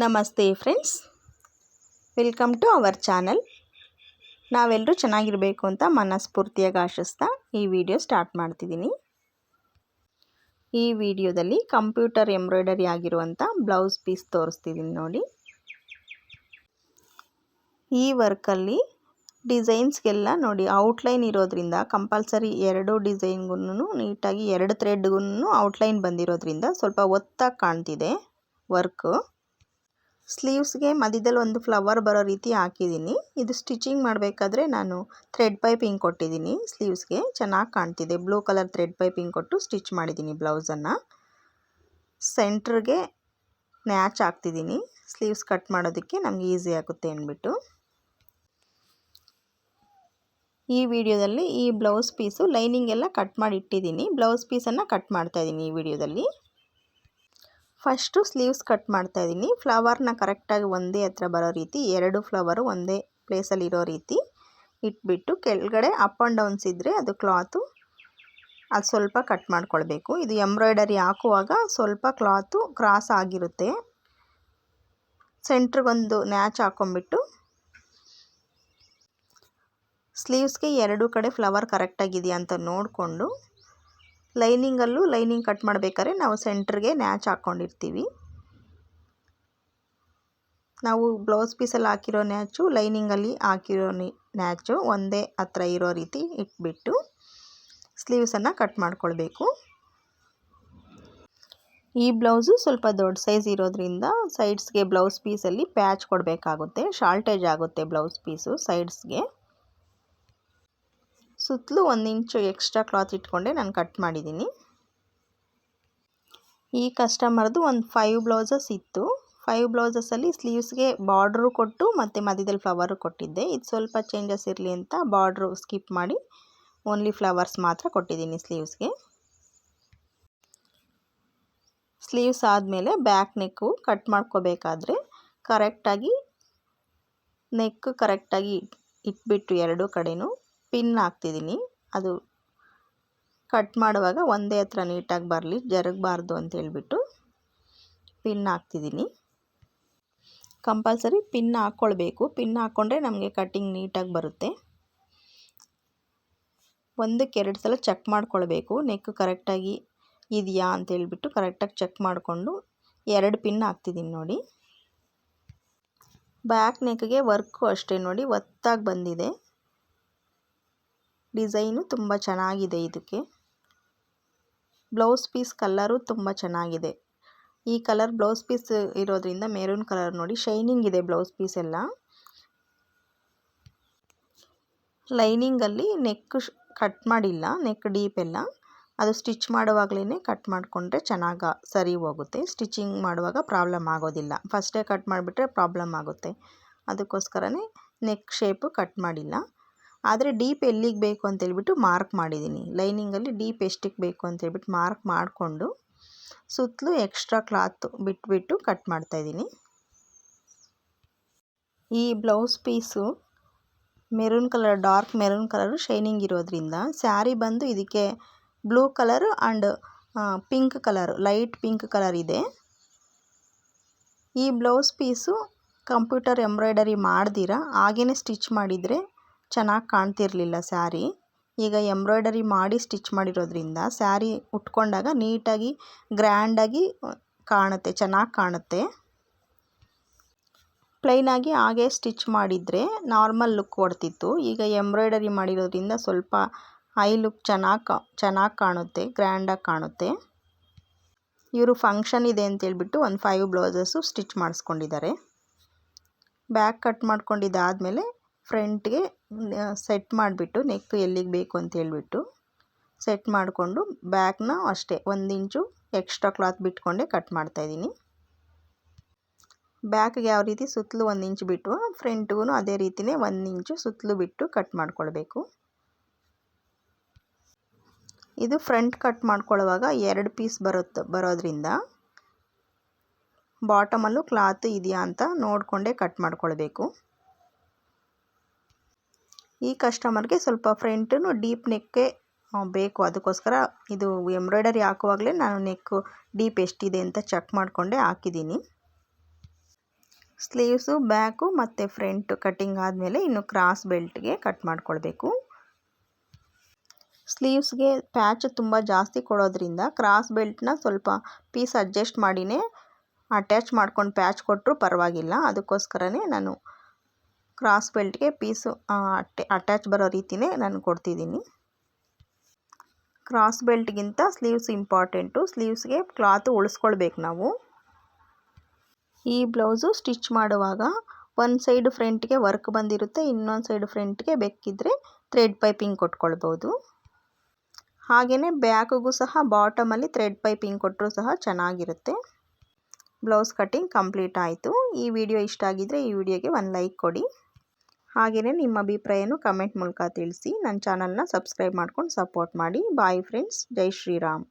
ನಮಸ್ತೆ friends, welcome to our channel. ನಾವೆಲ್ಲರೂ ಚೆನ್ನಾಗಿರಬೇಕು ಅಂತ ಮನಸ್ಫೂರ್ತಿಯಾಗಿ ಆಶಿಸ್ತಾ ಈ ವಿಡಿಯೋ ಸ್ಟಾರ್ಟ್ ಮಾಡ್ತಿದ್ದೀನಿ. ಈ ವಿಡಿಯೋದಲ್ಲಿ ಕಂಪ್ಯೂಟರ್ ಎಂಬ್ರಾಯ್ಡರಿ ಆಗಿರುವಂಥ ಬ್ಲೌಸ್ ಪೀಸ್ ತೋರಿಸ್ತಿದ್ದೀನಿ ನೋಡಿ. ಈ ವರ್ಕಲ್ಲಿ ಡಿಸೈನ್ಸ್ಗೆಲ್ಲ ನೋಡಿ ಔಟ್ಲೈನ್ ಇರೋದ್ರಿಂದ ಕಂಪಲ್ಸರಿ ಎರಡು ಡಿಸೈನ್ಗೂ ನೀಟಾಗಿ ಎರಡು ಥ್ರೆಡ್ಗೂ ಔಟ್ಲೈನ್ ಬಂದಿರೋದ್ರಿಂದ ಸ್ವಲ್ಪ ಒತ್ತಾಗಿ ಕಾಣ್ತಿದೆ ವರ್ಕು. ಸ್ಲೀವ್ಸ್ಗೆ ಮಧ್ಯದಲ್ಲಿ ಒಂದು ಫ್ಲವರ್ ಬರೋ ರೀತಿ ಹಾಕಿದ್ದೀನಿ. ಇದು ಸ್ಟಿಚಿಂಗ್ ಮಾಡಬೇಕಾದ್ರೆ ನಾನು ಥ್ರೆಡ್ ಪೈಪಿಂಗ್ ಕೊಟ್ಟಿದ್ದೀನಿ. ಸ್ಲೀವ್ಸ್ಗೆ ಚೆನ್ನಾಗಿ ಕಾಣ್ತಿದೆ. ಬ್ಲೂ ಕಲರ್ ಥ್ರೆಡ್ ಪೈಪಿಂಗ್ ಕೊಟ್ಟು ಸ್ಟಿಚ್ ಮಾಡಿದ್ದೀನಿ ಬ್ಲೌಸನ್ನು. ಸೆಂಟ್ರಿಗೆ ನ್ಯಾಚ್ ಹಾಕ್ತಿದ್ದೀನಿ ಸ್ಲೀವ್ಸ್ ಕಟ್ ಮಾಡೋದಕ್ಕೆ ನಮಗೆ ಈಸಿ ಆಗುತ್ತೆ ಅಂದ್ಬಿಟ್ಟು. ಈ ವಿಡಿಯೋದಲ್ಲಿ ಈ ಬ್ಲೌಸ್ ಪೀಸು ಲೈನಿಂಗ್ ಎಲ್ಲ ಕಟ್ ಮಾಡಿ ಇಟ್ಟಿದ್ದೀನಿ. ಬ್ಲೌಸ್ ಪೀಸನ್ನು ಕಟ್ ಮಾಡ್ತಾಯಿದ್ದೀನಿ ಈ ವಿಡಿಯೋದಲ್ಲಿ. ಫಸ್ಟು ಸ್ಲೀವ್ಸ್ ಕಟ್ ಮಾಡ್ತಾಯಿದ್ದೀನಿ. ಫ್ಲವರ್ನ ಕರೆಕ್ಟಾಗಿ ಒಂದೇ ಹತ್ರ ಬರೋ ರೀತಿ, ಎರಡು ಫ್ಲವರು ಒಂದೇ ಪ್ಲೇಸಲ್ಲಿ ಇರೋ ರೀತಿ ಇಟ್ಬಿಟ್ಟು ಕೆಳಗಡೆ ಅಪ್ ಆ್ಯಂಡ್ ಡೌನ್ಸ್ ಇದ್ದರೆ ಅದು ಕ್ಲಾತು ಅದು ಸ್ವಲ್ಪ ಕಟ್ ಮಾಡ್ಕೊಳ್ಬೇಕು. ಇದು ಎಂಬ್ರಾಯ್ಡರಿ ಹಾಕುವಾಗ ಸ್ವಲ್ಪ ಕ್ಲಾತು ಕ್ರಾಸ್ ಆಗಿರುತ್ತೆ. ಸೆಂಟ್ರಿಗೊಂದು ನ್ಯಾಚ್ ಹಾಕ್ಕೊಂಬಿಟ್ಟು ಸ್ಲೀವ್ಸ್ಗೆ ಎರಡು ಕಡೆ ಫ್ಲವರ್ ಕರೆಕ್ಟಾಗಿದೆಯಾ ಅಂತ ನೋಡಿಕೊಂಡು ಲೈನಿಂಗ್ ಕಟ್ ಮಾಡಬೇಕಾದ್ರೆ ನಾವು ಸೆಂಟ್ರಿಗೆ ನ್ಯಾಚ್ ಹಾಕ್ಕೊಂಡಿರ್ತೀವಿ. ನಾವು ಬ್ಲೌಸ್ ಪೀಸಲ್ಲಿ ಹಾಕಿರೋ ನ್ಯಾಚು ಲೈನಿಂಗಲ್ಲಿ ಹಾಕಿರೋ ನ್ಯಾಚು ಒಂದೇ ಹತ್ರ ಇರೋ ರೀತಿ ಇಟ್ಬಿಟ್ಟು ಸ್ಲೀವ್ಸನ್ನು ಕಟ್ ಮಾಡ್ಕೊಳ್ಬೇಕು. ಈ ಬ್ಲೌಸು ಸ್ವಲ್ಪ ದೊಡ್ಡ ಸೈಜ್ ಇರೋದ್ರಿಂದ ಸೈಡ್ಸ್ಗೆ ಬ್ಲೌಸ್ ಪೀಸಲ್ಲಿ ಪ್ಯಾಚ್ ಕೊಡಬೇಕಾಗುತ್ತೆ. ಶಾರ್ಟೇಜ್ ಆಗುತ್ತೆ ಬ್ಲೌಸ್ ಪೀಸು ಸೈಡ್ಸ್ಗೆ. ಸುತ್ತಲೂ 1 ಇಂಚು ಎಕ್ಸ್ಟ್ರಾ ಕ್ಲಾತ್ ಇಟ್ಕೊಂಡೆ ನಾನು ಕಟ್ ಮಾಡಿದ್ದೀನಿ. ಈ ಕಸ್ಟಮರ್ದು ಒಂದು 5 ಬ್ಲೌಸಸ್ ಇತ್ತು. 5 ಬ್ಲೌಸಸಲ್ಲಿ ಸ್ಲೀವ್ಸ್ಗೆ ಬಾರ್ಡ್ರು ಕೊಟ್ಟು ಮತ್ತು ಮಧ್ಯದಲ್ಲಿ ಫ್ಲವರು ಕೊಟ್ಟಿದ್ದೆ. ಇದು ಸ್ವಲ್ಪ ಚೇಂಜಸ್ ಇರಲಿ ಅಂತ ಬಾರ್ಡ್ರು ಸ್ಕಿಪ್ ಮಾಡಿ ಓನ್ಲಿ ಫ್ಲವರ್ಸ್ ಮಾತ್ರ ಕೊಟ್ಟಿದ್ದೀನಿ ಸ್ಲೀವ್ಸ್ಗೆ. ಸ್ಲೀವ್ಸ್ ಆದಮೇಲೆ ಬ್ಯಾಕ್ ನೆಕ್ಕು ಕಟ್ ಮಾಡ್ಕೋಬೇಕಾದ್ರೆ ಕರೆಕ್ಟಾಗಿ ನೆಕ್ ಕರೆಕ್ಟಾಗಿ ಇಟ್ಬಿಟ್ಟು ಎರಡು ಕಡೆನೂ ಪಿನ್ ಹಾಕ್ತಿದ್ದೀನಿ. ಅದು ಕಟ್ ಮಾಡುವಾಗ ಒಂದೇ ಹತ್ರ ನೀಟಾಗಿ ಬರಲಿ, ಜರುಗಬಾರ್ದು ಅಂತ ಹೇಳ್ಬಿಟ್ಟು ಪಿನ್ ಹಾಕ್ತಿದ್ದೀನಿ. ಕಂಪಲ್ಸರಿ ಪಿನ್ ಹಾಕ್ಕೊಳ್ಬೇಕು. ಪಿನ್ ಹಾಕ್ಕೊಂಡ್ರೆ ನಮಗೆ ಕಟ್ಟಿಂಗ್ ನೀಟಾಗಿ ಬರುತ್ತೆ. ಒಂದಕ್ಕೆ 2 ಸಲ ಚೆಕ್ ಮಾಡ್ಕೊಳ್ಬೇಕು ನೆಕ್ ಕರೆಕ್ಟಾಗಿ ಇದೆಯಾ ಅಂತ ಹೇಳ್ಬಿಟ್ಟು ಕರೆಕ್ಟಾಗಿ ಚೆಕ್ ಮಾಡಿಕೊಂಡು 2 ಪಿನ್ ಹಾಕ್ತಿದ್ದೀನಿ ನೋಡಿ. ಬ್ಯಾಕ್ ನೆಕ್ಗೆ ವರ್ಕು ಅಷ್ಟೇ ನೋಡಿ ಒತ್ತಾಗಿ ಬಂದಿದೆ. ಡಿಸೈನು ತುಂಬ ಚೆನ್ನಾಗಿದೆ. ಇದಕ್ಕೆ ಬ್ಲೌಸ್ ಪೀಸ್ ಕಲರು ತುಂಬ ಚೆನ್ನಾಗಿದೆ. ಈ ಕಲರ್ ಬ್ಲೌಸ್ ಪೀಸ್ ಇರೋದ್ರಿಂದ ಮೆರೂನ್ ಕಲರ್ ನೋಡಿ ಶೈನಿಂಗ್ ಇದೆ ಬ್ಲೌಸ್ ಪೀಸ್ ಎಲ್ಲ. ಲೈನಿಂಗಲ್ಲಿ ನೆಕ್ ಕಟ್ ಮಾಡಿಲ್ಲ, ನೆಕ್ ಡೀಪ್ ಎಲ್ಲ ಅದು ಸ್ಟಿಚ್ ಮಾಡುವಾಗಲೇ ಕಟ್ ಮಾಡಿಕೊಂಡ್ರೆ ಚೆನ್ನಾಗಿ ಸರಿ ಹೋಗುತ್ತೆ. ಸ್ಟಿಚಿಂಗ್ ಮಾಡುವಾಗ ಪ್ರಾಬ್ಲಮ್ ಆಗೋದಿಲ್ಲ. ಫಸ್ಟೇ ಕಟ್ ಮಾಡಿಬಿಟ್ರೆ ಪ್ರಾಬ್ಲಮ್ ಆಗುತ್ತೆ. ಅದಕ್ಕೋಸ್ಕರನೇ ನೆಕ್ ಶೇಪು ಕಟ್ ಮಾಡಿಲ್ಲ. ಆದರೆ ಡೀಪ್ ಎಲ್ಲಿಗೆ ಬೇಕು ಅಂತೇಳ್ಬಿಟ್ಟು ಮಾರ್ಕ್ ಮಾಡಿದ್ದೀನಿ. ಲೈನಿಂಗಲ್ಲಿ ಡೀಪ್ ಎಷ್ಟಕ್ಕೆ ಬೇಕು ಅಂತೇಳ್ಬಿಟ್ಟು ಮಾರ್ಕ್ ಮಾಡಿಕೊಂಡು ಸುತ್ತಲೂ ಎಕ್ಸ್ಟ್ರಾ ಕ್ಲಾತ್ ಬಿಟ್ಬಿಟ್ಟು ಕಟ್ ಮಾಡ್ತಾಯಿದ್ದೀನಿ. ಈ blouse piece maroon colour, dark maroon colour shining ಇರೋದ್ರಿಂದ ಸ್ಯಾರಿ ಬಂದು ಇದಕ್ಕೆ blue colour and pink colour, light pink colour ಇದೆ. ಈ ಬ್ಲೌಸ್ ಪೀಸು ಕಂಪ್ಯೂಟರ್ ಎಂಬ್ರಾಯ್ಡರಿ ಮಾಡ್ದಿರ ಹಾಗೇ ಸ್ಟಿಚ್ ಮಾಡಿದರೆ ಚೆನ್ನಾಗಿ ಕಾಣ್ತಿರಲಿಲ್ಲ ಸ್ಯಾರಿ. ಈಗ ಎಂಬ್ರಾಯ್ಡರಿ ಮಾಡಿ ಸ್ಟಿಚ್ ಮಾಡಿರೋದ್ರಿಂದ ಸ್ಯಾರಿ ಉಟ್ಕೊಂಡಾಗ ನೀಟಾಗಿ ಗ್ರ್ಯಾಂಡಾಗಿ ಕಾಣುತ್ತೆ, ಚೆನ್ನಾಗಿ ಕಾಣುತ್ತೆ. ಪ್ಲೈನಾಗಿ ಹಾಗೆ ಸ್ಟಿಚ್ ಮಾಡಿದರೆ ನಾರ್ಮಲ್ ಲುಕ್ ಕೊಡ್ತಿತ್ತು. ಈಗ ಎಂಬ್ರಾಯ್ಡರಿ ಮಾಡಿರೋದ್ರಿಂದ ಸ್ವಲ್ಪ ಹೈ ಲುಕ್ ಚೆನ್ನಾಗಿ ಕಾಣುತ್ತೆ, ಗ್ರ್ಯಾಂಡಾಗಿ ಕಾಣುತ್ತೆ. ಇವರು ಫಂಕ್ಷನ್ ಇದೆ ಅಂತೇಳ್ಬಿಟ್ಟು ಒಂದು 5 ಬ್ಲೌಸಸ್ಸು ಸ್ಟಿಚ್ ಮಾಡಿಸ್ಕೊಂಡಿದ್ದಾರೆ. ಬ್ಯಾಕ್ ಕಟ್ ಮಾಡ್ಕೊಂಡಿದ್ದಾದಮೇಲೆ ಫ್ರಂಟ್ಗೆ ಸೆಟ್ ಮಾಡಿಬಿಟ್ಟು ನೆಕ್ ಎಲ್ಲಿಗೆ ಬೇಕು ಅಂತ ಹೇಳ್ಬಿಟ್ಟು ಸೆಟ್ ಮಾಡಿಕೊಂಡು ಬ್ಯಾಕ್ನ ಅಷ್ಟೇ 1 ಇಂಚು ಎಕ್ಸ್ಟ್ರಾ ಕ್ಲಾತ್ ಬಿಟ್ಕೊಂಡೆ ಕಟ್ ಮಾಡ್ತಾಯಿದ್ದೀನಿ. ಬ್ಯಾಕ್ಗೆ ಯಾವ ರೀತಿ ಸುತ್ತಲೂ 1 ಇಂಚು ಬಿಟ್ಟು ಫ್ರಂಟ್ಗೂ ಅದೇ ರೀತಿಯೇ 1 ಇಂಚು ಸುತ್ತಲೂ ಬಿಟ್ಟು ಕಟ್ ಮಾಡ್ಕೊಳ್ಬೇಕು. ಇದು ಫ್ರಂಟ್ ಕಟ್ ಮಾಡ್ಕೊಳ್ಳುವಾಗ 2 ಪೀಸ್ ಬರೋದ್ರಿಂದ ಬಾಟಮಲ್ಲೂ ಕ್ಲಾತ್ ಇದೆಯಾ ಅಂತ ನೋಡಿಕೊಂಡೇ ಕಟ್ ಮಾಡ್ಕೊಳ್ಬೇಕು. ಈ ಕಸ್ಟಮರ್ಗೆ ಸ್ವಲ್ಪ ಫ್ರಂಟು ಡೀಪ್ ನೆಕ್ಕೆ ಬೇಕು. ಅದಕ್ಕೋಸ್ಕರ ಇದು ಎಂಬ್ರಾಯ್ಡರಿ ಹಾಕುವಾಗಲೇ ನಾನು ನೆಕ್ಕು ಡೀಪ್ ಎಷ್ಟಿದೆ ಅಂತ ಚೆಕ್ ಮಾಡಿಕೊಂಡೆ ಹಾಕಿದ್ದೀನಿ. ಸ್ಲೀವ್ಸು ಬ್ಯಾಕು ಮತ್ತು ಫ್ರಂಟ್ ಕಟ್ಟಿಂಗ್ ಆದಮೇಲೆ ಇನ್ನು ಕ್ರಾಸ್ ಬೆಲ್ಟ್ಗೆ ಕಟ್ ಮಾಡ್ಕೊಳ್ಬೇಕು. ಸ್ಲೀವ್ಸ್ಗೆ ಪ್ಯಾಚ್ ತುಂಬ ಜಾಸ್ತಿ ಕೊಡೋದ್ರಿಂದ ಕ್ರಾಸ್ ಬೆಲ್ಟ್ನ ಸ್ವಲ್ಪ ಪೀಸ್ ಅಡ್ಜಸ್ಟ್ ಮಾಡಿನೇ ಅಟ್ಯಾಚ್ ಮಾಡ್ಕೊಂಡು ಪ್ಯಾಚ್ ಕೊಟ್ಟರು ಪರವಾಗಿಲ್ಲ. ಅದಕ್ಕೋಸ್ಕರನೇ ನಾನು ಕ್ರಾಸ್ ಬೆಲ್ಟ್ಗೆ ಪೀಸು ಅಟ್ಯಾಚ್ ಬರೋ ರೀತಿಯೇ ನಾನು ಕೊಡ್ತಿದ್ದೀನಿ. ಕ್ರಾಸ್ ಬೆಲ್ಟ್ಗಿಂತ ಸ್ಲೀವ್ಸ್ ಇಂಪಾರ್ಟೆಂಟು. ಸ್ಲೀವ್ಸ್ಗೆ ಕ್ಲಾತು ಉಳಿಸ್ಕೊಳ್ಬೇಕು ನಾವು. ಈ ಬ್ಲೌಸು ಸ್ಟಿಚ್ ಮಾಡುವಾಗ ಒಂದು ಸೈಡ್ ಫ್ರಂಟ್ಗೆ ವರ್ಕ್ ಬಂದಿರುತ್ತೆ, ಇನ್ನೊಂದು ಸೈಡ್ ಫ್ರಂಟ್ಗೆ ಬೇಕಿದ್ದರೆ ಥ್ರೆಡ್ ಪೈಪಿಂಗ್ ಕೊಟ್ಕೊಳ್ಬೋದು. ಹಾಗೆಯೇ ಬ್ಯಾಕ್ಗೂ ಸಹ ಬಾಟಮಲ್ಲಿ ಥ್ರೆಡ್ ಪೈಪಿಂಗ್ ಕೊಟ್ಟರೂ ಸಹ ಚೆನ್ನಾಗಿರುತ್ತೆ. ಬ್ಲೌಸ್ ಕಟ್ಟಿಂಗ್ ಕಂಪ್ಲೀಟ್ ಆಯಿತು. ಈ ವಿಡಿಯೋ ಇಷ್ಟ ಆಗಿದ್ದರೆ ಈ ವಿಡಿಯೋಗೆ ಒಂದು ಲೈಕ್ ಕೊಡಿ. ಹಾಗೆಯೇ ನಿಮ್ಮ ಅಭಿಪ್ರಾಯನೂ ಕಮೆಂಟ್ ಮೂಲಕ ತಿಳಿಸಿ. ನನ್ನ ಚಾನಲ್ನ ಸಬ್ಸ್ಕ್ರೈಬ್ ಮಾಡ್ಕೊಂಡು ಸಪೋರ್ಟ್ ಮಾಡಿ. Bye friends. ಜೈ ಶ್ರೀರಾಮ್.